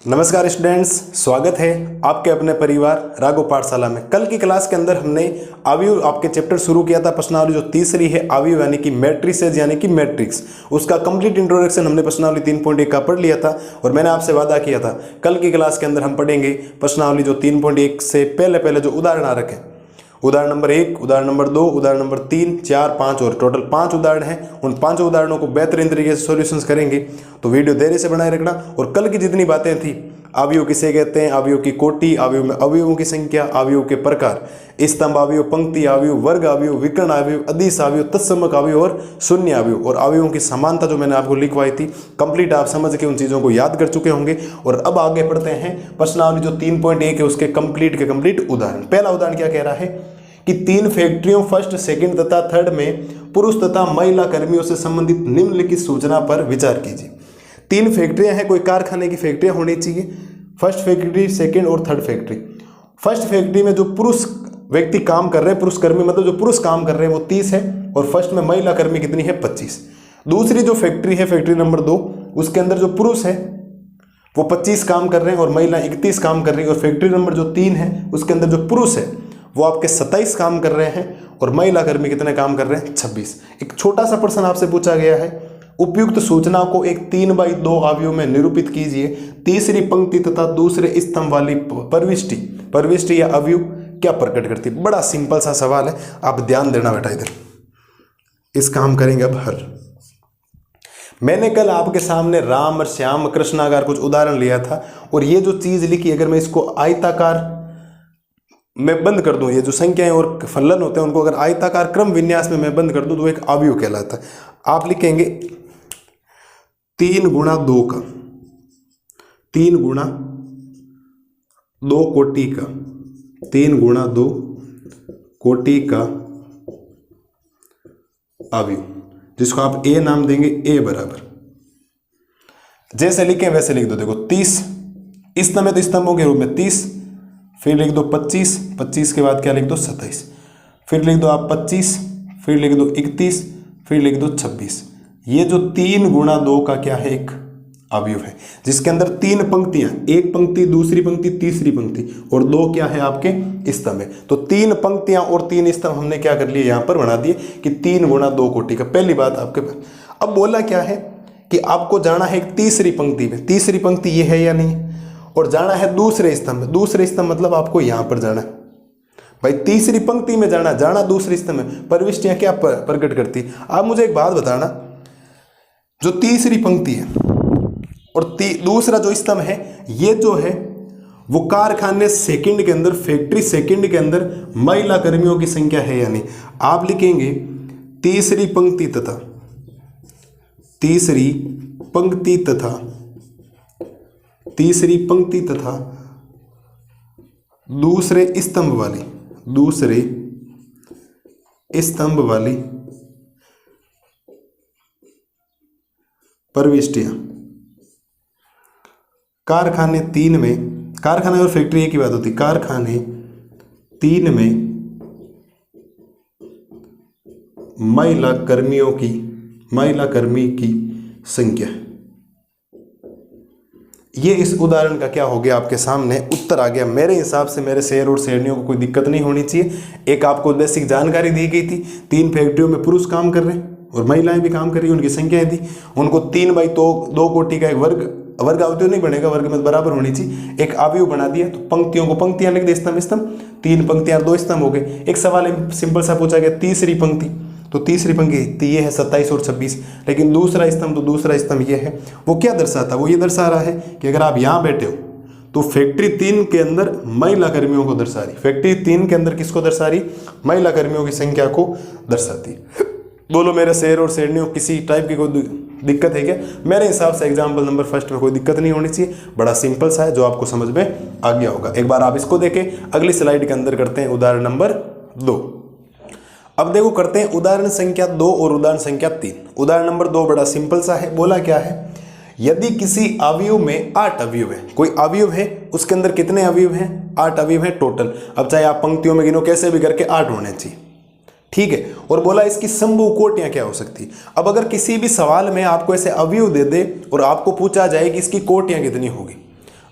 नमस्कार स्टूडेंट्स, स्वागत है आपके अपने परिवार राघव पाठशाला में। कल की क्लास के अंदर हमने अवयव आपके चैप्टर शुरू किया था, प्रश्नावली जो तीसरी है अवयव यानी कि मैट्रिसेस यानी कि मैट्रिक्स, उसका कंप्लीट इंट्रोडक्शन हमने प्रश्नावली 3.1 का पढ़ लिया था। और मैंने आपसे वादा किया था कल की क्लास के अंदर हम पढ़ेंगे प्रश्नावली जो 3.1 से पहले जो उदाहरण आ रखे, उदाहरण नंबर 1, उदाहरण नंबर 2, उदाहरण नंबर 3, 4, 5 और टोटल 5 उदाहरण हैं। उन 5 उदाहरणों को बेहतरीन तरीके से सॉल्यूशंस करेंगे, तो वीडियो देरी से बनाए रखना। और कल की जितनी बातें थी, अवयव किसे कहते हैं, अवयव की कोटि, अवयव में अवयवों की संख्या, अवयव के प्रकार, स्तंभ अवयव, पंक्ति अवयव, वर्ग अवयव, विकर्ण अवयव, अदिश अवयव, तत्समक अवयव और शून्य अवयव, और अवयवों की समानता जो मैंने आपको लिखवाई थी, कंप्लीट आप समझ के उन चीज़ों को याद कर चुके होंगे। और अब आगे बढ़ते हैं प्रश्नावली जो 3.1 है उसके कंप्लीट उदाहरण। पहला उदाहरण क्या कह रहा है कि 3 फैक्ट्रियों फर्स्ट, सेकंड तथा थर्ड में पुरुष तथा महिला कर्मियों से संबंधित निम्नलिखित सूचना पर विचार कीजिए। 3 फैक्ट्रियां हैं, कोई कारखाने की फैक्ट्रियां होनी चाहिए, फर्स्ट फैक्ट्री, सेकंड और थर्ड फैक्ट्री। फर्स्ट फैक्ट्री में जो पुरुष व्यक्ति काम कर रहे हैं, पुरुष कर्मी मतलब जो पुरुष काम कर रहे हैं वो 30 है, और फर्स्ट में महिला कर्मी कितनी है, 25। दूसरी जो फैक्ट्री है, फैक्ट्री नंबर 2, उसके अंदर जो पुरुष है वो 25 काम कर रहे हैं और महिला 31 काम कर रही है। और फैक्ट्री नंबर जो 3 है उसके अंदर जो पुरुष है वो आपके 27 काम कर रहे हैं और महिला कर्मी कितने काम कर रहे हैं, 26। एक छोटा सा प्रश्न आपसे पूछा गया है, उपयुक्त सूचना को एक 3/2 अवयव में निरूपित कीजिए। तीसरी पंक्ति तथा दूसरे स्तंभ वाली प्रविष्टि या अवयव क्या प्रकट करती है। बड़ा सिंपल सा सवाल है, आप ध्यान देना बेटा। इधर इसका हम करेंगे अब हल। मैंने कल आपके सामने राम और श्याम कृष्णाकार कुछ उदाहरण लिया था, और ये जो चीज लिखी, अगर मैं इसको आयताकार मैं बंद कर दूं, ये जो संख्याएं और फलन होते हैं उनको अगर आयताकार क्रम विन्यास में मैं बंद कर दूं तो एक अवयव कहलाता है। आप लिखेंगे 3 गुणा 2 का, 3 गुणा 2 कोटि का, 3 गुणा 2 कोटि का अवयव, जिसको आप ए नाम देंगे, ए बराबर जैसे लिखें वैसे लिख दो। देखो 30 स्तंभ है तो स्तंभों के रूप में 30, फिर लिख दो 25, 25 के बाद क्या लिख दो, 27, फिर लिख दो आप 25, फिर लिख दो 31, फिर लिख दो 26। ये जो 3 गुणा 2 का क्या है, एक अवयव है, जिसके अंदर 3 पंक्तियां, एक पंक्ति, दूसरी पंक्ति, तीसरी पंक्ति, और 2 क्या है आपके स्तंभ है। तो 3 पंक्तियां और 3 स्तंभ हमने क्या कर लिए, यहां पर बना दिए कि 3 गुणा 2 कोटि का। पहली बात आपके पास। अब बोला क्या है कि आपको जाना है एक तीसरी पंक्ति में, तीसरी पंक्ति ये है या नहीं, और जाना है दूसरे स्तंभ। दूसरे स्तंभ मतलब आपको यहां पर जाना है भाई, तीसरी पंक्ति में जाना दूसरे स्तंभ में। प्रविष्टियां क्या प्रकट करती। आप मुझे एक बात बताना, जो तीसरी पंक्ति है और दूसरा जो स्तंभ है, ये जो है वो कारखाने सेकंड के अंदर, फैक्ट्री सेकंड के अंदर महिला कर्मियों की संख्या है या नहीं। आप लिखेंगे तीसरी पंक्ति तथा दूसरे स्तंभ वाली प्रविष्टियां। कारखाने 3 में, कारखाने और फैक्ट्री एक ही बात होती, कारखाने 3 में महिला कर्मी की संख्या। ये इस उदाहरण का क्या हो गया, आपके सामने उत्तर आ गया। मेरे हिसाब से मेरे शेर और शेरनियों को कोई दिक्कत नहीं होनी चाहिए। एक आपको बेसिक जानकारी दी गई थी, 3 फैक्ट्रियों में पुरुष काम कर रहे हैं और महिलाएं भी काम कर रही हैं, उनकी संख्याएं थी। उनको 3/2 कोटि का एक वर्ग अवयव नहीं बनेगा, वर्ग में बराबर होनी चाहिए, एक अवयव बना दिया। तो पंक्तियों को पंक्तियां लिख दी, स्तंभ 3 पंक्तियां 2 स्तंभ हो गए। एक सवाल सिंपल सा पूछा गया, तीसरी पंक्ति, तो तीसरी पंक्ति ये है 27 और 26, लेकिन दूसरा स्तंभ, तो दूसरा स्तंभ ये है। वो क्या दर्शाता, वो ये दर्शा रहा है कि अगर आप यहाँ बैठे हो तो फैक्ट्री 3 के अंदर महिला कर्मियों को दर्शा रही। फैक्ट्री 3 के अंदर किसको दर्शा रही, महिला कर्मियों की संख्या को दर्शाती। बोलो मेरे शेर और शेरनियों, किसी टाइप की कोई दिक्कत है क्या। मेरे हिसाब से एग्जाम्पल नंबर फर्स्ट में कोई दिक्कत नहीं होनी चाहिए, बड़ा सिंपल सा है जो आपको समझ में आ गया होगा। एक बार आप इसको देखें, अगली स्लाइड के अंदर करते हैं उदाहरण नंबर 2। अब देखो करते हैं उदाहरण संख्या 2 और उदाहरण संख्या 3। उदाहरण नंबर 2 बड़ा सिंपल सा है। बोला क्या है, यदि किसी अवयव में 8 अवयव है, कोई अवयव है उसके अंदर कितने अवयव हैं, 8 अवयव हैं टोटल। अब चाहे आप पंक्तियों में गिनो, कैसे भी करके 8 होने चाहिए, ठीक है। और बोला इसकी संभव कोटियां क्या हो सकती। अब अगर किसी भी सवाल में आपको ऐसे अवयव दे दे और आपको पूछा जाए कि इसकी कोटियां कितनी होगी,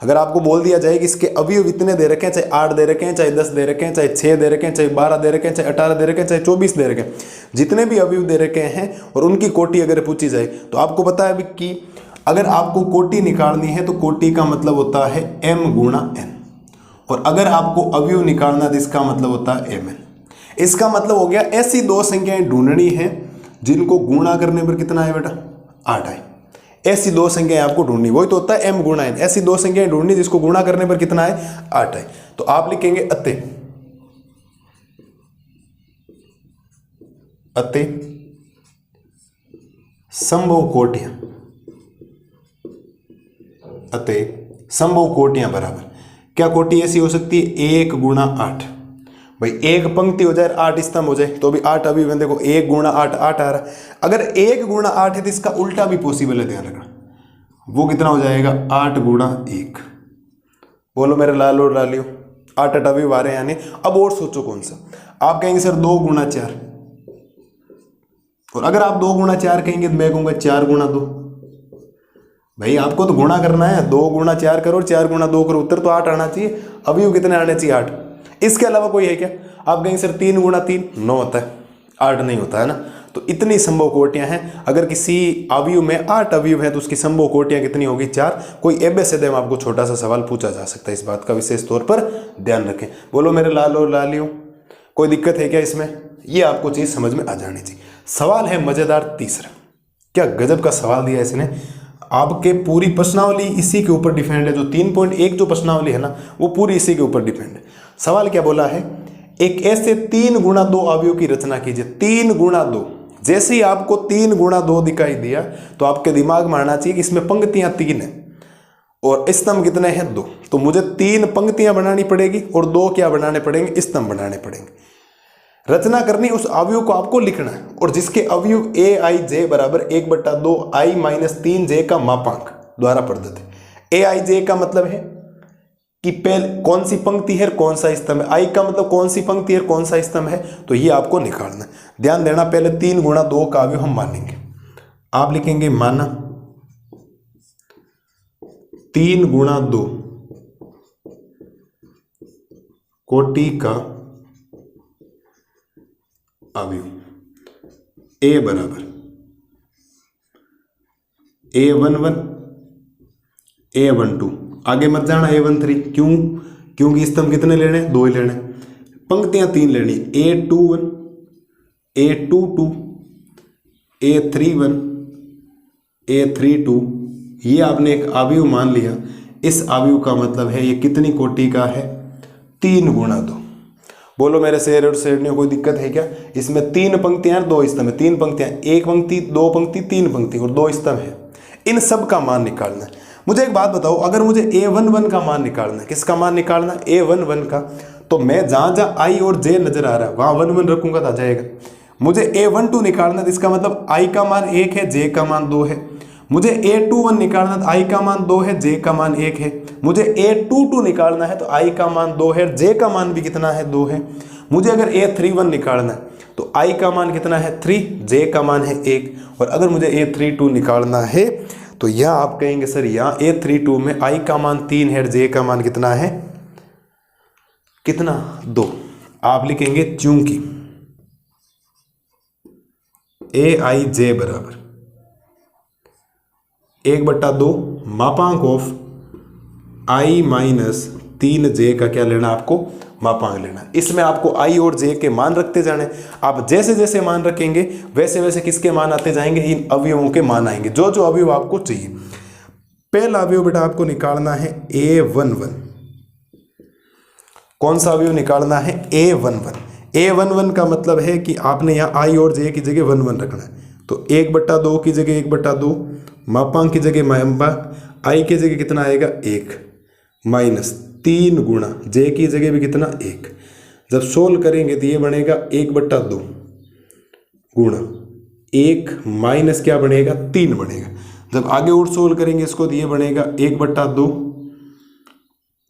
अगर आपको बोल दिया जाए कि इसके अवयव इतने दे रखे हैं, चाहे 8 दे रखे हैं, चाहे 10 दे रखे हैं, चाहे 6 दे रखे हैं, चाहे 12 दे रखे हैं, चाहे 18 दे रखे हैं, चाहे 24 दे रखे हैं, जितने भी अवयव दे रखे हैं और उनकी कोटि अगर पूछी जाए तो आपको पता है कि अगर आपको कोटि निकालनी है तो कोटि का मतलब होता है m गुणा n, और अगर आपको अवयव निकालना है तो इसका मतलब होता है mn। इसका मतलब हो गया ऐसी दो संख्याएं ढूंढनी है जिनको गुणा करने पर कितना है बेटा 8 आए। ऐसी दो संख्याएं आपको ढूंढनी, वही तो होता है m गुणा n। ऐसी दो संख्याएं ढूंढनी जिसको गुणा करने पर कितना है 8 आए। तो आप लिखेंगे अतः संभव कोटियां, अतः संभव कोटियां बराबर क्या कोटि ऐसी हो सकती है 1 गुणा 8। भाई एक पंक्ति हो जाए 8 स्तंभ हो जाए तो भी 8 अभी देखो 1 गुणा 8 8 आ रहा है। अगर 1 गुणा 8 है तो इसका उल्टा भी पॉसिबल है, ध्यान रखना। वो कितना हो जाएगा 8 गुणा 1। बोलो मेरे लाल और लालियो 8 8 अभी आ रहे हैं यानी। अब और सोचो कौन सा। आप कहेंगे सर 2 गुणा 4, और अगर आप 2 गुणा 4 कहेंगे तो मैं कहूँगा 4 गुणा 2। भाई आपको तो गुणा करना है, 2 गुणा 4 करो, 4 गुणा 2 करो, उत्तर तो 8 आना चाहिए। अभी वो कितने आने चाहिए 8। इसके अलावा कोई है क्या? आप कहेंगे सर 3 गुणा 3 9 होता है, 8 नहीं होता है ना। तो इतनी संभव कोटियां हैं। अगर किसी अवयव में 8 अवयव है तो उसकी संभव कोटियां कितनी होगी 4। कोई एबीसीडी में आपको छोटा सा सवाल पूछा जा सकता है, इस बात का विशेष तौर पर ध्यान रखें। बोलो मेरे लाल और लालियों कोई दिक्कत है क्या इसमें? ये आपको चीज समझ में आ जानी चाहिए। सवाल है मजेदार तीसरा। क्या गजब का सवाल दिया इसने। आपके पूरी प्रश्नावली इसी के ऊपर डिपेंड है। जो 3.1 जो प्रश्नावली है ना वो पूरी इसी के ऊपर डिपेंड है। सवाल क्या बोला है, एक ऐसे 3 गुणा 2 अवयव की रचना कीजिए। 3 गुणा 2, जैसे ही आपको 3 गुणा 2 दिखाई दिया तो आपके दिमाग में आना चाहिए कि इसमें पंक्तियां 3 हैं और स्तंभ कितने हैं 2। तो मुझे 3 पंक्तियां बनानी पड़ेगी और 2 क्या बनाने पड़ेंगे, स्तंभ बनाने पड़ेंगे। रचना करनी, उस अवयव को आपको लिखना है और जिसके अवयव ए आई जे बराबर 1/2 आई माइनस 3 का मापांक द्वारा प्रदत्त है। ए आई जे का मतलब है कि पहले कौन सी पंक्ति है कौन सा स्तंभ है। आई का मतलब कौन सी पंक्ति है कौन सा स्तंभ है। तो ये आपको निकालना है। ध्यान देना, पहले 3 गुणा 2 का अवयव हम मानेंगे। आप लिखेंगे माना 3 गुणा 2 कोटि का अवयव ए बराबर A11 A12। आगे मत जाना A13। क्यों? क्योंकि स्तंभ कितने लेने, 2 ही लेने। पंक्तियां 3 लेनी, A21 A22 A31 A32। ये आपने एक अवयव मान लिया। इस अवयव का मतलब है ये कितनी कोटि का है 3 गुणा 2। बोलो मेरे शेर और शेरनियों कोई दिक्कत है क्या? इसमें 3 पंक्तियां 2 स्तंभ है। 3 पंक्तियां, 1 पंक्ति 2 पंक्ति 3 पंक्ति और 2 स्तंभ है। इन सब का मान निकालना है। मुझे एक बात बताओ, अगर मुझे A11 का मान निकालना है, किसका मान निकालना है A11 का, तो मैं जहां जहां आई और जे नजर आ रहा है वहां 1 1 रखूंगा तो आ जाएगा। मुझे A12 निकालना है, इसका मतलब आई का मान 1 है, जे का मान 2 है। मुझे A21 निकालना है तो आई का मान 2 है, जे का मान 1 है। मुझे A22 निकालना है तो आई का मान 2 है, जे का मान भी कितना है 2 है। मुझे अगर A31 निकालना है तो आई का मान कितना है 3, जे का मान है 1। और अगर मुझे A32 निकालना है तो यहाँ आप कहेंगे सर यहाँ A32 में आई का मान 3 है, जे का मान कितना है, कितना 2। आप लिखेंगे चूंकि AIJ बराबर 1/2 मापांक ऑफ आई माइनस 3J का क्या लेना, आपको मापांक लेना। इसमें आपको आई और जे के मान रखते जाने। आप जैसे जैसे मान रखेंगे वैसे वैसे किसके मान आते जाएंगे, इन अवयवों के मान आएंगे, जो जो अवयव आपको चाहिए। पहला अवयव बेटा आपको निकालना है A11। कौन सा अवयव निकालना है A11। A11 का मतलब है कि आपने यहाँ आई और जे की जगह 1 1 रखना है। तो 1/2 की जगह 1/2, मापांक की जगह मापांक, आई की जगह कितना आएगा 1 माइनस 3 गुणा जे की जगह भी कितना 1। जब सोल्व करेंगे तो ये बनेगा 1/2 गुणा 1 माइनस क्या बनेगा 3 बनेगा। जब आगे और सोल्व करेंगे इसको तो ये बनेगा 1/2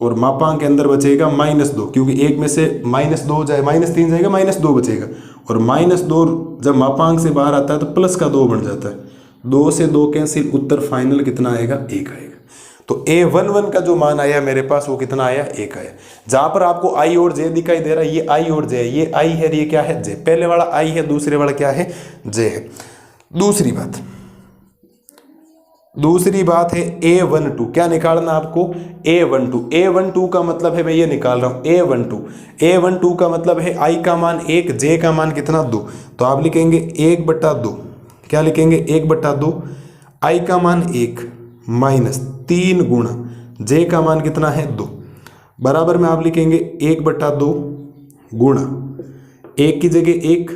और मापांक के अंदर बचेगा -2, क्योंकि 1 में से -2 जाए -3 जाएगा, -2 बचेगा। और -2 जब मापांक से बाहर आता है तो प्लस का 2 बन जाता है। 2 से 2 कैंसिल, उत्तर फाइनल कितना आएगा 1 आएगा। तो A11 का जो मान आया मेरे पास वो कितना आया, 1 आया। जहां पर आपको I और J दिखाई दे रहा है, ये I और J है, ये I है, ये क्या है, J। पहले वाला I है, दूसरे वाला क्या है, J है। दूसरी बात है A12, क्या निकालना आपको, A12 का मतलब है, मैं ये निकाल रहा हूं A12 का मतलब है I का मान 1, J का मान कितना 2, तो आप लिखेंगे 1/2, क्या लिखेंगे 1/2, I का मान 1 माइनस 3 गुणा J का मान कितना है 2, बराबर में आप लिखेंगे 1/2 गुणा 1 की जगह 1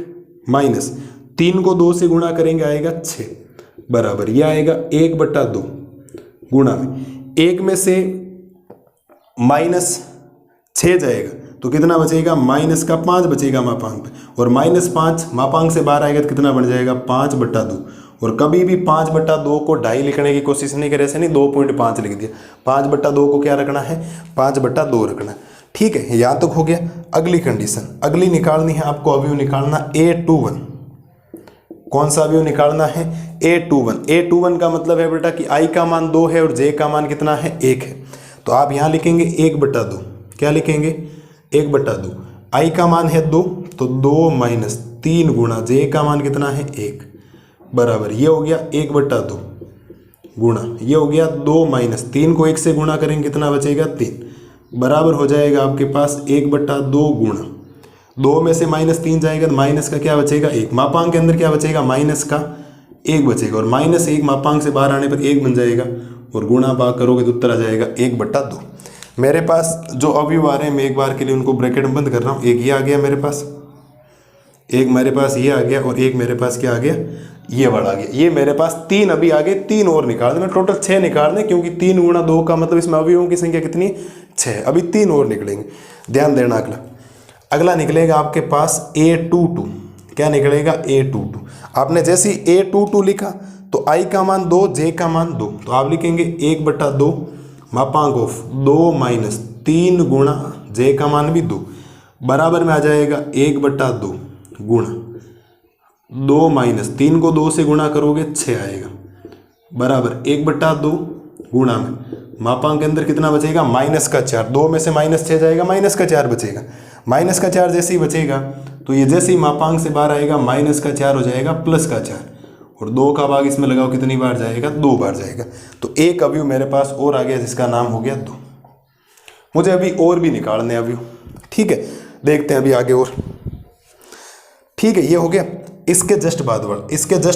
माइनस 3 को 2 से गुणा करेंगे आएगा 6, बराबर ये आएगा 1/2 गुणा में 1 में से -6 जाएगा तो कितना बचेगा, माइनस का 5 बचेगा मापांक पे, और -5 मापांक से बाहर आएगा तो कितना बन जाएगा 5/2। और कभी भी 5/2 को 2.5 लिखने की कोशिश नहीं करे, ऐसे नहीं 2.5 लिख दिया, 5/2 को क्या रखना है, 5/2 रखना है। ठीक है, यहाँ तक हो गया। अगली कंडीशन, अगली निकालनी है आपको, अवयव निकालना A21। कौन सा अवयव निकालना है, A21 का मतलब है बेटा कि I का मान 2 है और J का मान कितना है, 1 है। तो आप यहाँ लिखेंगे 1/2, क्या लिखेंगे 1/2, I का मान है 2 तो 2 माइनस 3 गुणा J का मान कितना है 1, बराबर ये हो गया 1/2 गुणा, ये हो गया 2 माइनस 3 को 1 से गुणा करेंगे कितना बचेगा 3, बराबर हो जाएगा आपके पास 1/2 गुणा 2 में से -3 जाएगा तो माइनस का क्या बचेगा 1, मापांक के अंदर क्या बचेगा, माइनस का 1 बचेगा, और -1 मापांक से बाहर आने पर 1 बन जाएगा, और गुणा भाग करोगे तो उत्तर आ जाएगा 1/2। मेरे पास जो अवयव आ रहे हैं मैं एक बार के लिए उनको ब्रैकेट में बंद कर रहा हूँ। एक ये आ गया मेरे पास, एक मेरे पास ये आ गया, और एक मेरे पास क्या आ गया, ये वाला आ गया। ये मेरे पास 3 अभी आ गए, 3 और निकाल देना, टोटल 6 निकालने, क्योंकि 3 गुणा 2 का मतलब इसमें अवयवों की संख्या कितनी, 6। अभी 3 और निकलेंगे, ध्यान देना। अगला निकलेगा आपके पास A22। क्या निकलेगा, A22। आपने जैसे ही A22 लिखा तो I का मान 2, J का मान 2, तो आप लिखेंगे 1/2 मापांक ऑफ 2 माइनस 3 गुणा J का मान भी 2, बराबर में आ जाएगा 1/2 गुणा 2 माइनस 3 को 2 से गुणा करोगे 6 आएगा, बराबर 1/2 गुणा में मापांक के अंदर कितना बचेगा, माइनस का 4, 2 में से -6 जाएगा, माइनस का 4 बचेगा। माइनस का 4 जैसे ही बचेगा तो ये जैसे ही मापांक से बाहर आएगा माइनस का 4 हो जाएगा प्लस का 4, और 2 का भाग इसमें लगाओ कितनी बार जाएगा, 2 बार जाएगा। तो एक अवयव मेरे पास और आ गया जिसका नाम हो गया 2। मुझे अभी और भी निकालने अवयव, ठीक है, देखते हैं अभी आगे और। ठीक है, ये हो गया। इसके जस्ट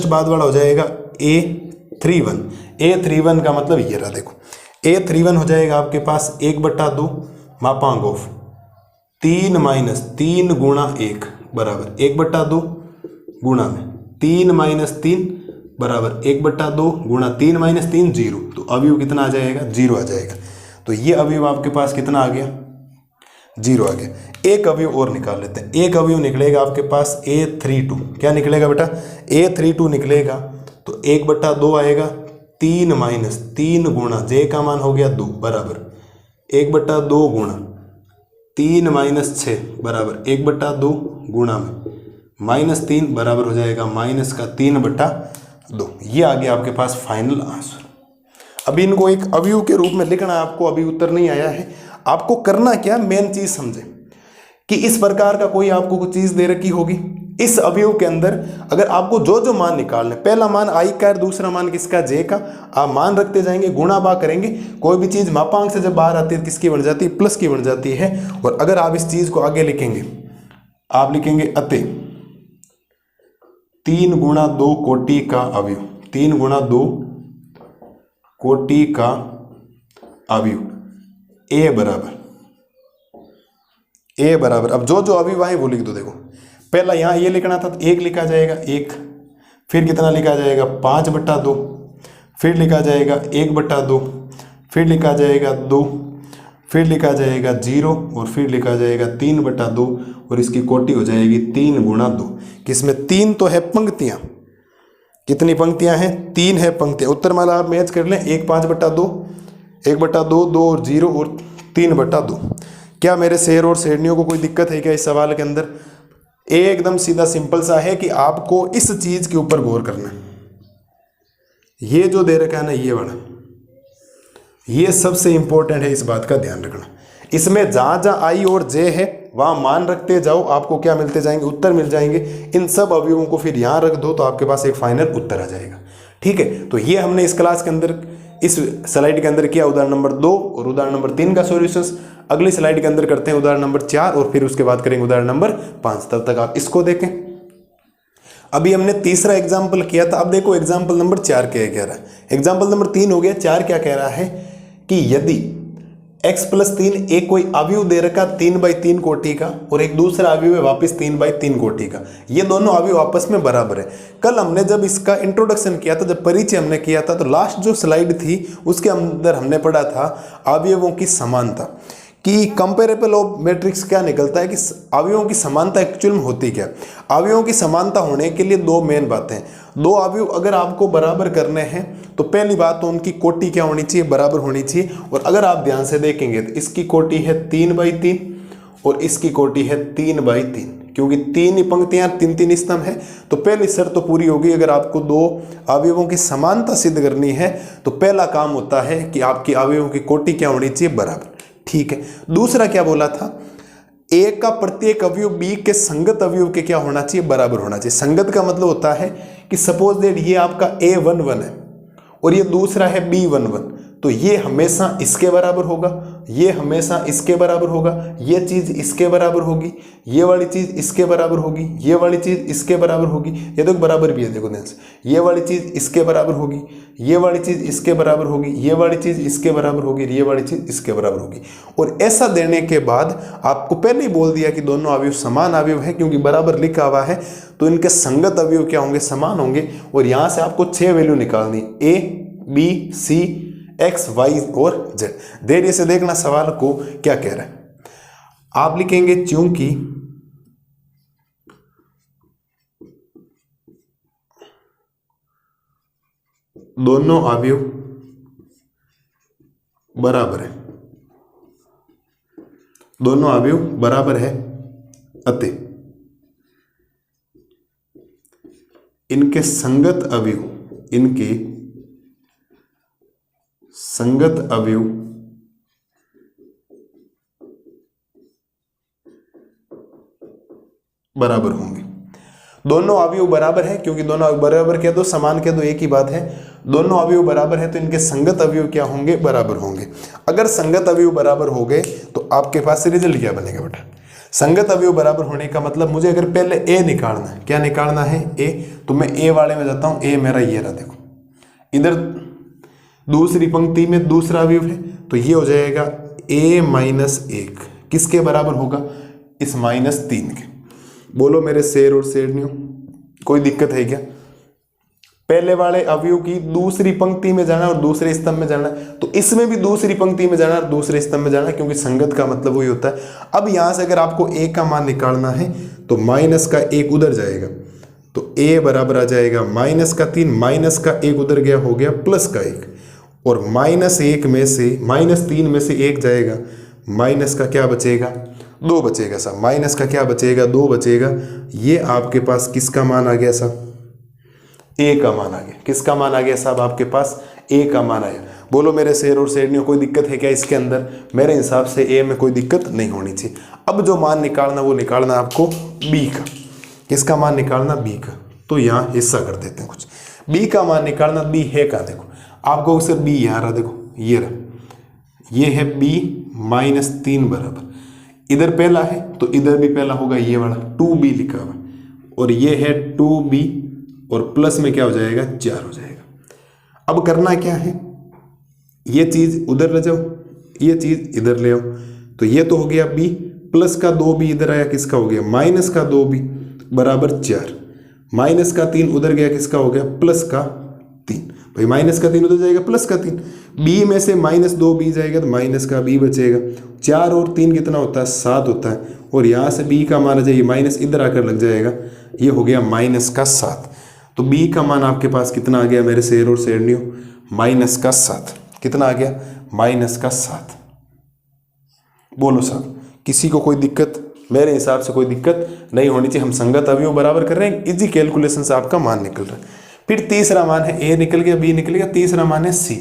बाद वाला हो जाएगा A31। A31 का मतलब ये रहा, देखो A31 हो जाएगा आपके पास 1/2 मापांक ऑफ 3 माइनस 3 गुणा 1, बराबर 1/2 गुणा में 3 माइनस 3 बराबर 1/2 गुणा 3 माइनस 3 0, तो अवयव कितना आ जाएगा, 0 आ जाएगा। तो ये अवयव आपके पास कितना आ गया, 0 आ गया। एक अवयव और निकाल लेते हैं। एक अवयव निकलेगा आपके पास A32। क्या निकलेगा बेटा, A32 निकलेगा तो 1/2 आएगा, 3 माइनस 3 गुणा J का मान हो गया 2, बराबर 1/2 गुणा 3 माइनस 6 बराबर 1/2 गुणा में -3 बराबर हो जाएगा माइनस का 3/2। ये आ गया आपके पास फाइनल आंसर। अभी इनको एक अवयव के रूप में लिखना है आपको, अभी उत्तर नहीं आया है। आपको करना क्या, मेन चीज समझे कि इस प्रकार का कोई आपको कुछ चीज दे रखी होगी, इस अवयव के अंदर अगर आपको जो जो मान निकालने, पहला मान I का, दूसरा मान किसका, J का, आप मान रखते जाएंगे, गुणा भाग करेंगे। कोई भी चीज मापांक से जब बाहर आती है किसकी बन जाती है, प्लस की बन जाती है। और अगर आप इस चीज को आगे लिखेंगे, आप लिखेंगे अतः 3 गुणा 2 कोटि का अवयव, 3 गुणा 2 कोटि का अवयव A बराबर, अब जो जो अवयव आए वो लिख दो। देखो पहला यहाँ ये लिखना था तो 1 लिखा जाएगा 1, फिर कितना लिखा जाएगा 5/2, फिर लिखा जाएगा 1/2, फिर लिखा जाएगा 2, फिर लिखा जाएगा 0, और फिर लिखा जाएगा 3/2, और इसकी कोटि हो जाएगी 3 गुणा 2। किसमें 3 तो है पंक्तियाँ, कितनी पंक्तियाँ हैं, 3 है पंक्तियाँ। उत्तरमाला आप मैच कर लें, 1 5/2, 1/2, 2 और 0 और 3/2। क्या मेरे शेर और शेरनियों को कोई दिक्कत है क्या इस सवाल के अंदर? एकदम सीधा सिंपल सा है कि आपको इस चीज के ऊपर गौर करना है। ये जो दे रखा है ना, ये वाला, ये सबसे इंपॉर्टेंट है, इस बात का ध्यान रखना। इसमें जहाँ जहाँ आई और जे है वहाँ मान रखते जाओ, आपको क्या मिलते जाएंगे, उत्तर मिल जाएंगे। इन सब अवयवों को फिर यहाँ रख दो तो आपके पास एक फाइनल उत्तर आ जाएगा। ठीक है, तो ये हमने इस क्लास के अंदर, इस स्लाइड के अंदर किया उदाहरण नंबर 2 और उदाहरण नंबर 3 का सॉल्यूशंस। अगली स्लाइड के अंदर करते हैं उदाहरण नंबर 4 और फिर उसके बाद करेंगे उदाहरण नंबर 5। तब तक आप इसको देखें। अभी हमने तीसरा एग्जाम्पल किया था, अब देखो एग्जाम्पल नंबर 4 क्या कह रहा है। एग्जाम्पल नंबर 3 हो गया, 4 क्या कह रहा है कि यदि x + 3 एक कोई अवयव दे रखा 3/3 कोटि का और एक दूसरा अवयव है वापस 3/3 कोटि का, ये दोनों अवयव आपस में बराबर है। कल हमने जब इसका इंट्रोडक्शन किया था, जब परिचय हमने किया था, तो लास्ट जो स्लाइड थी उसके अंदर हमने पढ़ा था अवयवों की समानता, कि कंपेरेबल ऑफ मैट्रिक्स क्या निकलता है कि अवयवों की समानता एक्चुअल में होती क्या। अवयवों की समानता होने के लिए दो मेन बातें, दो अवयव अगर आपको बराबर करने हैं तो पहली बात तो उनकी कोटि क्या होनी चाहिए, बराबर होनी चाहिए। और अगर आप ध्यान से देखेंगे तो इसकी कोटि है 3/3 और इसकी कोटि है 3/3, क्योंकि 3 ही पंक्तियां 3-3 स्तंभ है। तो पहली शर्त तो पूरी होगी। अगर आपको दो अवयवों की समानता सिद्ध करनी है तो पहला काम होता है कि आपकी अवयवों की कोटि क्या होनी चाहिए, बराबर। ठीक है, दूसरा क्या बोला था, ए का प्रत्येक अवयव बी के संगत अवयव के क्या होना चाहिए, बराबर होना चाहिए। संगत का मतलब होता है कि सपोज दैट ये आपका A11 है और ये दूसरा है B11, तो ये हमेशा इसके बराबर होगा, ये हमेशा इसके बराबर होगा, ये चीज इसके बराबर होगी, ये वाली चीज इसके बराबर होगी, ये वाली चीज इसके बराबर होगी। ये तो बराबर भी है, देखो ध्यान से, ये वाली चीज इसके बराबर होगी, ये वाली चीज इसके बराबर होगी, ये वाली चीज इसके बराबर होगी, ये वाली चीज इसके बराबर होगी। और ऐसा देने के बाद आपको पहले ही बोल दिया कि दोनों अवयव समान अवयव है, क्योंकि बराबर लिखा हुआ है तो इनके संगत अवयव क्या होंगे, समान होंगे। और यहाँ से आपको 6 वैल्यू निकालनी, A, B, C, X, Y और Z। धैर्य से देखना सवाल को क्या कह रहा है। आप लिखेंगे चूंकि दोनों अवयव बराबर है, दोनों अवयव बराबर है, अतः इनके संगत अवयव, इनके संगत अवयव बराबर होंगे। दोनों अवयव बराबर है, क्योंकि दोनों अवयव बराबर कह दो, समान कह दो, एक ही बात है। दोनों अवयव बराबर है तो इनके संगत अवयव क्या होंगे, बराबर होंगे। अगर संगत अवयव बराबर हो गए तो आपके पास रिजल्ट क्या बनेगा बेटा, संगत अवयव बराबर होने का मतलब मुझे अगर पहले ए निकालना है, क्या निकालना है, ए, तो मैं ए वाले में जाता हूं। ए मेरा ये रहा, देखो इधर दूसरी पंक्ति में दूसरा अवयव है तो ये हो जाएगा A-1, किसके बराबर होगा, इस -3 के। बोलो मेरे शेर और शेरनियों, कोई दिक्कत है क्या? पहले वाले अवयव की दूसरी पंक्ति में जाना और दूसरे स्तंभ में जाना, तो इसमें भी दूसरी पंक्ति में जाना और दूसरे स्तंभ में जाना, क्योंकि संगत का मतलब वही होता है। अब यहां से अगर आपको A का मान निकालना है तो -1 उधर जाएगा, तो A बराबर आ जाएगा -3, -1 उधर गया, हो गया +1, और -1 में से -3 में से 1 जाएगा, माइनस का क्या बचेगा, 2 बचेगा साहब। माइनस का क्या बचेगा, 2 बचेगा। ये आपके पास किसका मान आ गया साहब, A का मान आ गया। किसका मान आ गया साहब, आपके पास A का मान आया। बोलो मेरे शेर और शेरनियों, कोई दिक्कत है क्या इसके अंदर? मेरे हिसाब से A में कोई दिक्कत नहीं होनी चाहिए। अब जो मान निकालना वो निकालना आपको B का। किसका मान निकालना, B का। तो यहाँ हिस्सा कर देते हैं कुछ। B का मान निकालना, B है का, देखो आपको सिर्फ B यहाँ रहा, देखो ये रहा, ये है B -3 बराबर, इधर पहला है तो इधर भी पहला होगा, ये वाला 2B लिखा हुआ, और ये है 2B और प्लस में क्या हो जाएगा, 4 हो जाएगा। अब करना क्या है, ये चीज उधर ले जाओ, ये चीज इधर ले आओ, तो ये तो हो गया B, प्लस का 2B इधर आया, किसका हो गया, माइनस का 2B बराबर 4, माइनस का 3 उधर गया, किसका हो गया, प्लस का 3। भाई माइनस का 3 उधर जाएगा, प्लस का 3, B में से -2B जाएगा तो माइनस का B बचेगा। 4 और 3 कितना होता है, 7 होता है, और यहाँ से B का मान आ जाइए, माइनस इधर आकर लग जाएगा, ये हो गया -7। तो B का मान आपके पास कितना आ गया मेरे शेर और शेरनियों, -7। कितना आ गया, -7। बोलो साहब, किसी को कोई दिक्कत? मेरे हिसाब से कोई दिक्कत नहीं होनी चाहिए। हम संगत अवयव बराबर कर रहे हैं, इजी कैलकुलेशन से आपका मान निकल रहा है। फिर तीसरा मान है A निकल गया, B निकल गया, तीसरा मान है C।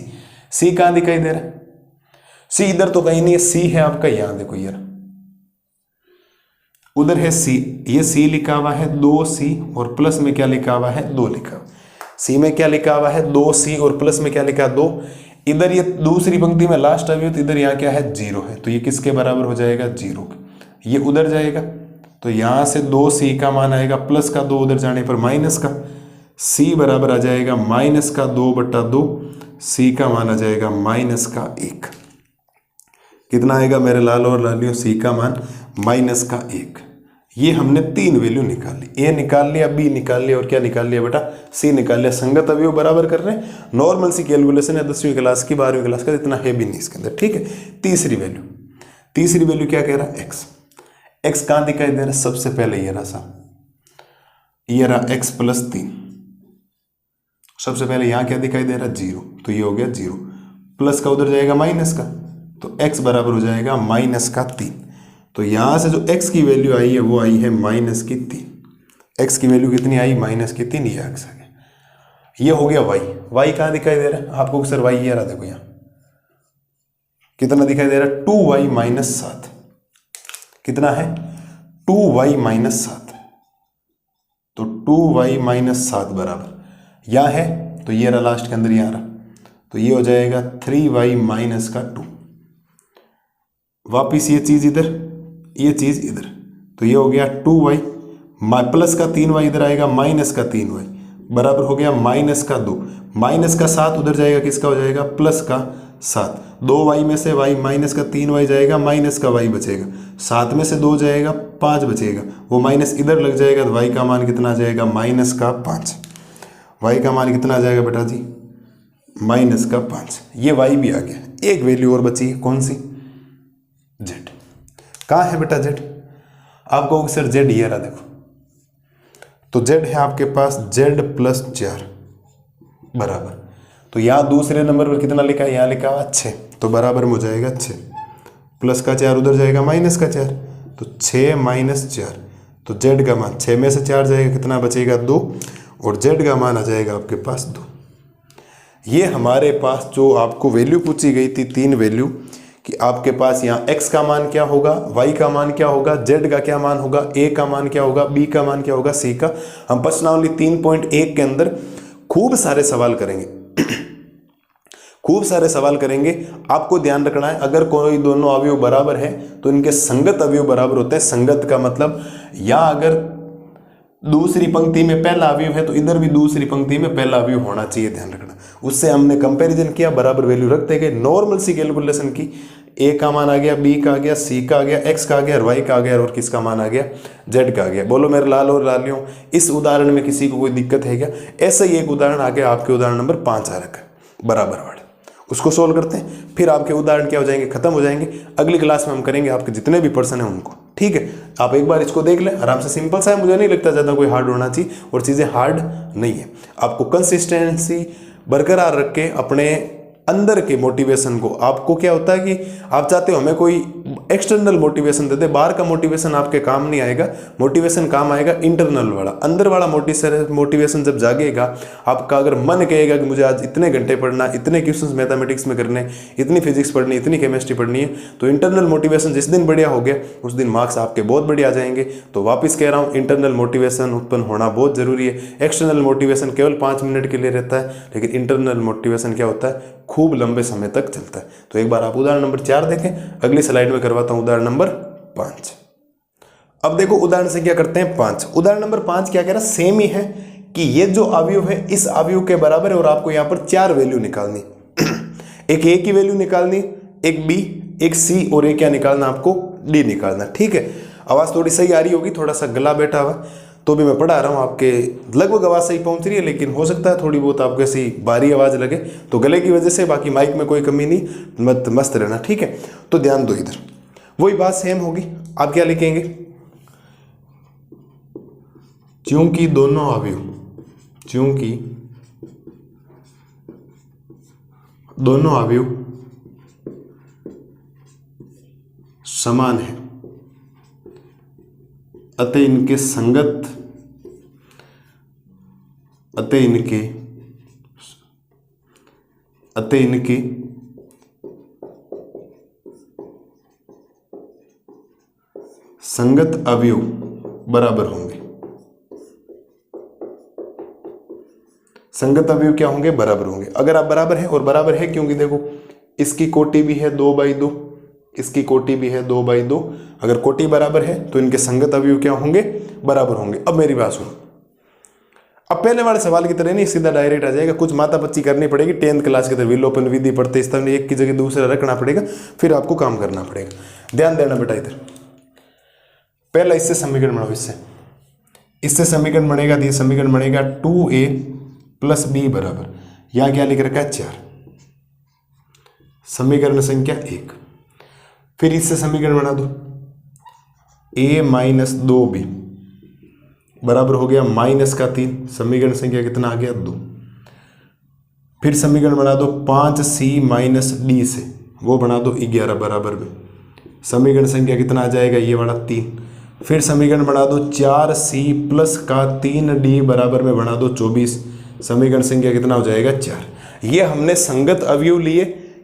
C कहाँ दिखाई दे रहा है, सी इधर तो कहीं नहीं है, सी है आपका यहां देखो यार, उधर है सी, ये सी लिखा हुआ है 2c और प्लस में क्या लिखा हुआ है 2 लिखा हुआ। सी में क्या लिखा हुआ है 2c और प्लस में क्या लिखा है 2। इधर ये दूसरी पंक्ति में लास्ट अवयव, तो इधर यहाँ क्या है 0 है, तो ये किसके बराबर हो जाएगा 0 के। ये उधर जाएगा तो यहाँ से 2c का मान आएगा प्लस का 2, उधर जाने पर माइनस का, c बराबर आ जाएगा माइनस का 2/2, c का मान आ जाएगा माइनस का 1। कितना आएगा मेरे लाल और लालियों, c का मान माइनस का 1। ये हमने 3 वैल्यू निकाल ली, a निकाल लिया, b निकाल लिया और क्या निकाल लिया बेटा, c निकाल लिया। संगत अवयव बराबर कर रहे हैं, नॉर्मल सी कैलकुलेशन है 10वीं क्लास की, 12वीं क्लास का, इतना है भी नहीं इसके अंदर, ठीक है। तीसरी वैल्यू क्या कह रहा है x कहाँ दिखाई दे रहा है, सबसे पहले ये रहा x प्लस 3, सबसे पहले यहाँ क्या दिखाई दे रहा है 0, तो ये हो गया 0, प्लस का उधर जाएगा माइनस का, तो x बराबर हो जाएगा माइनस का 3। तो यहां से जो x की वैल्यू आई है वो आई है माइनस की 3। x की वैल्यू कितनी आई, माइनस की 3, ये x आ गया। ये हो गया y कहाँ दिखाई दे रहा है आपको सर, y ये रहा देखो यहाँ कितना दिखाई दे रहा है 2y माइनस 7, कितना है 2y माइनस 7, तो 2y माइनस 7 बराबर यहाँ है, तो ये रहा लास्ट के अंदर यहाँ रहा, तो ये हो जाएगा 3y माइनस का 2। वापिस ये चीज इधर, ये चीज इधर, तो ये हो गया 2y प्लस का 3y इधर आएगा, माइनस का 3y बराबर हो गया माइनस का 2, माइनस का 7 उधर जाएगा, किसका हो जाएगा प्लस का 7, 2y में से y माइनस का 3y जाएगा, माइनस का y बचेगा, 7 में से 2 जाएगा 5 बचेगा, वो माइनस इधर लग जाएगा, तो y का मान कितना आ जाएगा माइनस का 5। y का मान कितना आ जाएगा बेटा जी, माइनस का 5। ये y भी आ गया। एक वैल्यू और बची है, कौन सी, z। कहाँ है बेटा z, आपको सर z ये रहा देखो, तो z है आपके पास z प्लस 4 बराबर, तो यहाँ दूसरे नंबर पर कितना लिखा है, यहाँ लिखा हुआ 6, तो बराबर में हो जाएगा 6, प्लस का 4 उधर जाएगा माइनस का 4, तो 6 माइनस 4, तो z का मान 6 में से 4 जाएगा, कितना बचेगा 2, और z का मान आ जाएगा आपके पास 2। ये हमारे पास जो आपको वैल्यू पूछी गई थी, 3 वैल्यू, कि आपके पास यहाँ x का मान क्या होगा, y का मान क्या होगा, z का क्या मान होगा, a का मान क्या होगा, b का मान क्या होगा, c का। हम प्रश्नावली 3.1 के अंदर खूब सारे सवाल करेंगे खूब सारे सवाल करेंगे। आपको ध्यान रखना है, अगर कोई दोनों अवयव बराबर है तो इनके संगत अवयव बराबर होते हैं। संगत का मतलब यहाँ अगर दूसरी पंक्ति में पहला अवयव है तो इधर भी दूसरी पंक्ति में पहला अवयव होना चाहिए, ध्यान रखना। उससे हमने कंपैरिजन किया, बराबर वैल्यू रखते गए, नॉर्मल सी कैलकुलेशन की, a का मान आ गया, b का आ गया, c का आ गया, x का आ गया, y का आ गया, और किसका मान आ गया, z का आ गया। बोलो मेरे लाल और लालियों, इस उदाहरण में किसी को कोई दिक्कत है क्या? ऐसा ही एक उदाहरण आ गया, आपके उदाहरण नंबर 5 आ रखा है बराबर वाले, उसको सोल्व करते हैं, फिर आपके उदाहरण क्या हो जाएंगे, खत्म हो जाएंगे। अगली क्लास में हम करेंगे आपके जितने भी पर्सन हैं उनको, ठीक है। आप एक बार इसको देख लें, आराम से, सिंपल सा है, मुझे नहीं लगता ज़्यादा कोई हार्ड होना चाहिए, और चीज़ें हार्ड नहीं है। आपको कंसिस्टेंसी बरकरार रख के अपने अंदर के मोटिवेशन को, आपको क्या होता है कि आप चाहते हो हमें कोई एक्सटर्नल मोटिवेशन दे दे, बाहर का मोटिवेशन आपके काम नहीं आएगा, मोटिवेशन काम आएगा इंटरनल वाला, अंदर वाला मोटिवेशन जब जागेगा, आपका अगर मन कहेगा कि मुझे आज इतने घंटे पढ़ना, इतने क्वेश्चंस मैथमेटिक्स में करने, इतनी फिजिक्स पढ़नी, इतनी केमिस्ट्री पढ़नी है, तो इंटरनल मोटिवेशन जिस दिन बढ़िया हो गया उस दिन मार्क्स आपके बहुत बढ़िया आ जाएंगे। तो वापस कह रहा हूँ, इंटरनल मोटिवेशन उत्पन्न होना बहुत जरूरी है। एक्सटर्नल मोटिवेशन केवल 5 मिनट के लिए रहता है, लेकिन इंटरनल मोटिवेशन क्या होता है, खूब लंबे समय तक चलता है। तो एक बार आप उदाहरण नंबर 4 देखें, अगली स्लाइड में करवाता हूं उदाहरण नंबर 5। अब देखो उदाहरण से क्या करते हैं 5, उदाहरण नंबर 5 क्या कह रहा है, सेम ही है कि ये जो अवयव है इस अवयव के बराबर है, और आपको यहां पर 4 वैल्यू निकालनी एक a की वैल्यू निकालनी, एक b, एक c, और एक क्या निकालना, आपको d निकालना, ठीक है। आवाज थोड़ी सही आ रही होगी, थोड़ा सा गला बैठा हुआ तो भी मैं पढ़ा रहा हूँ, आपके लगभग आवाज़ सही पहुँच रही है, लेकिन हो सकता है थोड़ी बहुत आपको ऐसी भारी आवाज़ लगे तो गले की वजह से, बाकी माइक में कोई कमी नहीं, मस्त रहना, ठीक है। तो ध्यान दो, इधर वही बात सेम होगी। आप क्या लिखेंगे, चूंकि दोनों अवयव समान है, अतः इनके संगत, अतः इनके संगत अवयव बराबर होंगे। संगत अवयव क्या होंगे? बराबर होंगे। अगर आप बराबर है, और बराबर है क्योंकि देखो इसकी कोटि भी है 2/2, इसकी कोटि भी है 2/2। अगर कोटि बराबर है तो इनके संगत अवयव क्या होंगे? बराबर होंगे। अब मेरी बात सुनो, अब पहले वाले सवाल की तरह नहीं सीधा डायरेक्ट आ जाएगा, कुछ मातापच्ची करनी पड़ेगी। 10th क्लास के तरह विलोपन विधि पढ़ते इस तरह एक की जगह दूसरा रखना पड़ेगा, फिर आपको काम करना पड़ेगा। ध्यान देना बेटा, इधर पहला इससे समीकरण बनाओ, इससे समीकरण बनेगा, तो ये समीकरण बनेगा 2a + b बराबर, यहां क्या लिख रखा है? 4, समीकरण संख्या 1। फिर इससे समीकरण बना दो, a - 2b बराबर हो गया -3, समीकरण संख्या कितना आ गया? 2। फिर समीकरण बना दो 5c - d से, वो बना दो 11 बराबर में, समीकरण संख्या कितना आ जाएगा? ये वाला 3। फिर समीकरण बना दो 4c + 3d बराबर में बना दो 24, समीकरण संख्या कितना हो जाएगा? 4। ये हमने संगत अवयव लिए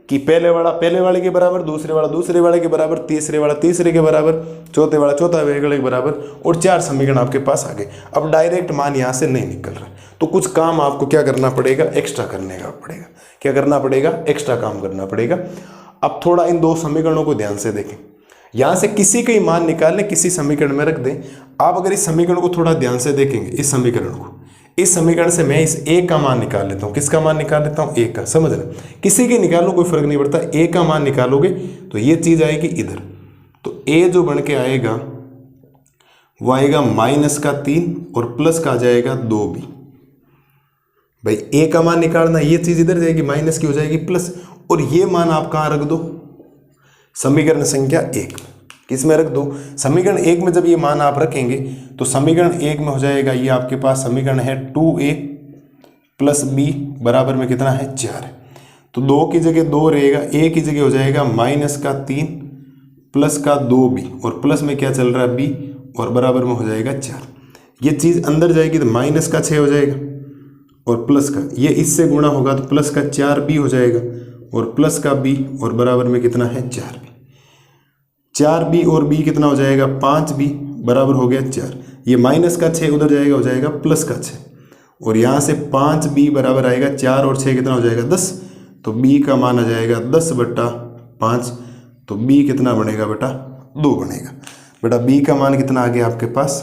कि पहले वाले के बराबर, दूसरे वाले के बराबर, तीसरे वाला तीसरे के बराबर, चौथे वाला चौथा वाले के बराबर, और 4 समीकरण आपके पास आ गए। अब डायरेक्ट मान यहाँ से नहीं निकल रहा, तो कुछ काम आपको क्या करना पड़ेगा? एक्स्ट्रा करने का पड़ेगा। क्या करना पड़ेगा? एक्स्ट्रा काम करना पड़ेगा। अब थोड़ा इन 2 समीकरणों को ध्यान से देखें। यहाँ से किसी का ही मान निकाल लें, किसी समीकरण में रख दें। आप अगर इस समीकरण को थोड़ा ध्यान से देखेंगे, इस समीकरण से मैं इस a का मान निकाल लेता हूँ। किसका मान निकाल लेता हूँ? a का। समझ रहे? किसी के निकालो कोई फर्क नहीं पड़ता, a का मान निकालोगे तो ये चीज आएगी इधर, तो a जो बन के आएगा वो आएगा -3 और प्लस का आ जाएगा 2b। भाई a का मान निकालना, ये चीज इधर जाएगी, माइनस की हो जाएगी प्लस, और ये मान आप कहाँ रख दो? समीकरण संख्या 1। किस में रख दो? समीकरण 1 में जब ये मान आप रखेंगे तो समीकरण 1 में हो जाएगा, ये आपके पास समीकरण है 2a + b बराबर में कितना है? 4। तो 2 की जगह 2 रहेगा, a की जगह हो जाएगा -3 प्लस का 2b, और प्लस में क्या चल रहा है? b, और बराबर में हो जाएगा 4। ये चीज़ अंदर जाएगी तो -6 हो जाएगा, और प्लस का ये इससे गुणा होगा तो प्लस का 4b हो जाएगा, और प्लस का b, और बराबर में कितना है? 4b। 4b और b कितना हो जाएगा? 5b बराबर हो गया 4। ये -6 उधर जाएगा, हो जाएगा +6, और यहाँ से 5b बराबर आएगा 4 और 6 कितना हो जाएगा? 10। तो b का मान आ जाएगा 10/5। तो b कितना बनेगा बेटा? 2 बनेगा। बेटा b का मान कितना आ गया आपके पास?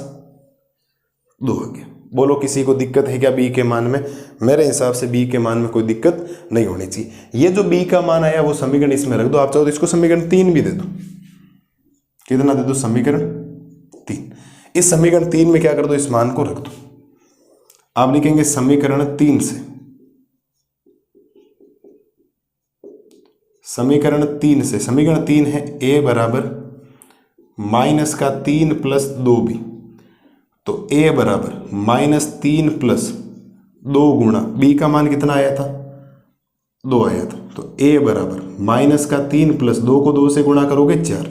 2 आ गया। बोलो किसी को दिक्कत है क्या b के मान में? मेरे हिसाब से b के मान में कोई दिक्कत नहीं होनी चाहिए। ये जो b का मान आया वो समीकरण इसमें रख दो। आप चाहो तो इसको समीकरण 3 भी दे दो। कितना दे दो? समीकरण 3। इस समीकरण 3 में क्या कर दो? इस मान को रख दो। आप लिखेंगे समीकरण 3 से, समीकरण 3 है a बराबर -3 + 2b, तो a बराबर -3 + 2 गुणा b का मान कितना आया था? 2 आया था। तो a बराबर -3 + 2 को 2 से गुणा करोगे 4।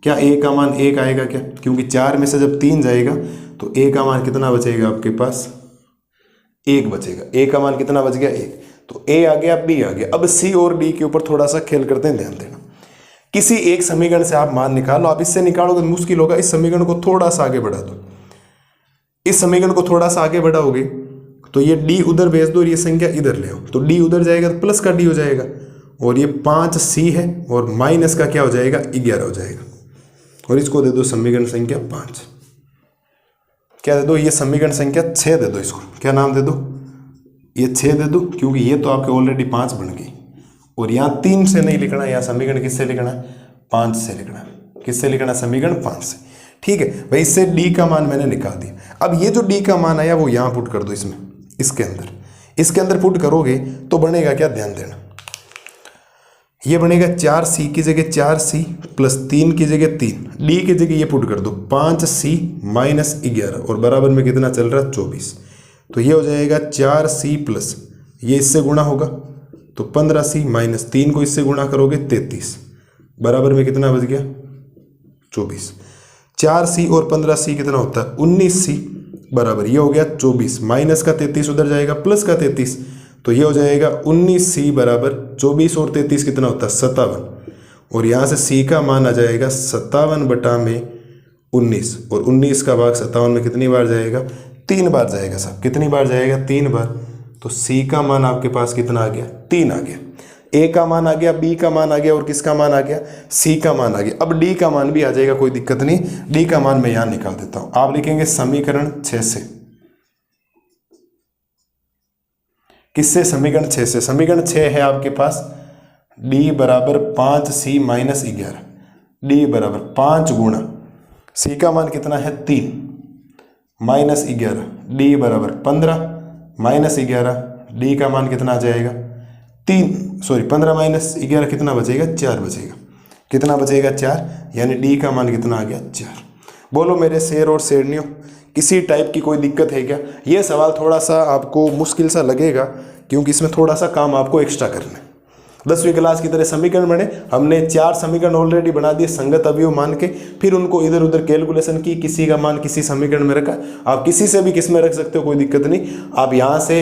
क्या a का मान 1 आएगा क्या? क्योंकि 4 में से जब 3 जाएगा तो a का मान कितना बचेगा आपके पास? 1 बचेगा। a का मान कितना बच गया? 1। तो a आ गया, b आ गया। अब c और d के ऊपर थोड़ा सा खेल करते हैं, ध्यान देना। किसी एक समीकरण से आप मान निकालो, आप इससे निकालोगे तो मुश्किल होगा। इस समीकरण को थोड़ा सा आगे बढ़ा दो। इस समीकरण को थोड़ा सा आगे बढ़ाओगे तो ये d उधर भेज दो और ये संख्या इधर ले आओ, तो d उधर जाएगा तो प्लस का d हो जाएगा, और ये 5c है, और माइनस का क्या हो जाएगा? 11 हो जाएगा। और इसको दे दो समीकरण संख्या 5। क्या दे दो? ये समीकरण संख्या 6 दे दो। इसको क्या नाम दे दो? ये 6 दे दो, क्योंकि ये तो आपके ऑलरेडी 5 बन गई, और यहाँ 3 से नहीं लिखना, यहाँ समीकरण किससे लिखना है? 5 से लिखना है। किससे लिखना? समीकरण 5 से। ठीक है भाई, इससे d का मान मैंने निकाल दिया। अब ये जो d का मान आया वो यहाँ पुट कर दो, इसमें, इसके अंदर पुट करोगे तो बनेगा क्या? ध्यान देना। ये बनेगा 4c की जगह 4c + 3 की जगह 3, d की जगह ये पुट कर दो 5c - 11, और बराबर में कितना चल रहा है? 24। तो ये हो जाएगा 4c प्लस ये इससे गुणा होगा तो 15c - 3 को इससे गुणा करोगे 33, बराबर में कितना बच गया? 24। 4c और 15c कितना होता है? 19c, बराबर ये हो गया 24, माइनस का 33 उधर जाएगा, प्लस का 33, तो ये हो जाएगा 19c बराबर 24 और 33 कितना होता है? 57, और यहाँ से c का मान आ जाएगा 57 बटा में 19 और 19 का भाग 57 में कितनी बार जाएगा? 3 बार जाएगा साहब। कितनी बार जाएगा? 3 बार। तो सी का मान आपके पास कितना आ गया? 3 आ गया। ए का मान आ गया, बी का मान आ गया और किसका मान आ गया? सी का मान आ गया। अब डी का मान भी आ जाएगा, कोई दिक्कत नहीं। डी का मान मैं यहां निकाल देता हूं। आप लिखेंगे समीकरण 6 से। किससे? समीकरण 6 से। समीकरण 6 है आपके पास डी बराबर 5c माइनस 11। डी बराबर 5 गुणा सी का मान कितना है? 3 माइनस 11। डी बराबर 15 माइनस 11। डी का मान कितना आ जाएगा? 15 माइनस 11 कितना बचेगा? 4 बचेगा। कितना बचेगा? 4। यानी डी का मान कितना आ गया? 4। बोलो मेरे शेर और शेरनियों, किसी टाइप की कोई दिक्कत है क्या? ये सवाल थोड़ा सा आपको मुश्किल सा लगेगा क्योंकि इसमें थोड़ा सा काम आपको एक्स्ट्रा करना है। 10वीं क्लास की तरह समीकरण बने, हमने 4 समीकरण ऑलरेडी बना दिए संगत अवयव मान के, फिर उनको इधर उधर कैलकुलेशन की, किसी का मान किसी समीकरण में रखा। आप किसी से भी किस में रख सकते हो, कोई दिक्कत नहीं। आप यहाँ से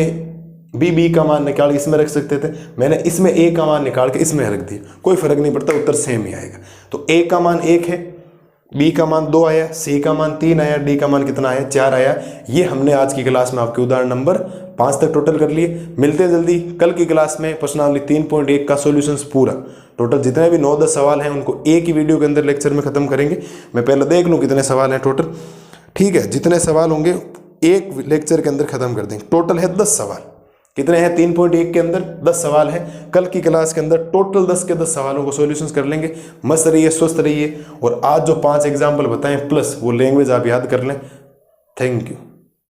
बी का मान निकाल के इसमें रख सकते थे, मैंने इसमें ए का मान निकाल के इसमें रख दिया, कोई फर्क नहीं पड़ता, उत्तर सेम ही आएगा। तो ए का मान 1 है, बी का मान 2 आया, सी का मान 3 आया, डी का मान कितना आया? 4 आया। ये हमने आज की क्लास में आपके उदाहरण नंबर 5 तक टोटल कर लिए। मिलते हैं जल्दी कल की क्लास में प्रश्नावली 3.1 का सॉल्यूशंस पूरा टोटल जितने भी 9-10 सवाल हैं उनको एक ही वीडियो के अंदर लेक्चर में खत्म करेंगे। मैं पहले देख लूँ कितने सवाल हैं टोटल, ठीक है? जितने सवाल होंगे एक लेक्चर के अंदर खत्म कर देंगे। टोटल है 10 सवाल। कितने हैं? 3.1 के अंदर 10 सवाल हैं। कल की क्लास के अंदर टोटल 10 के 10 सवालों को सॉल्यूशंस कर लेंगे। मस्त रहिए, स्वस्थ रहिए और आज जो 5 एग्जाम्पल बताएं प्लस वो लैंग्वेज आप याद कर लें। Thank you.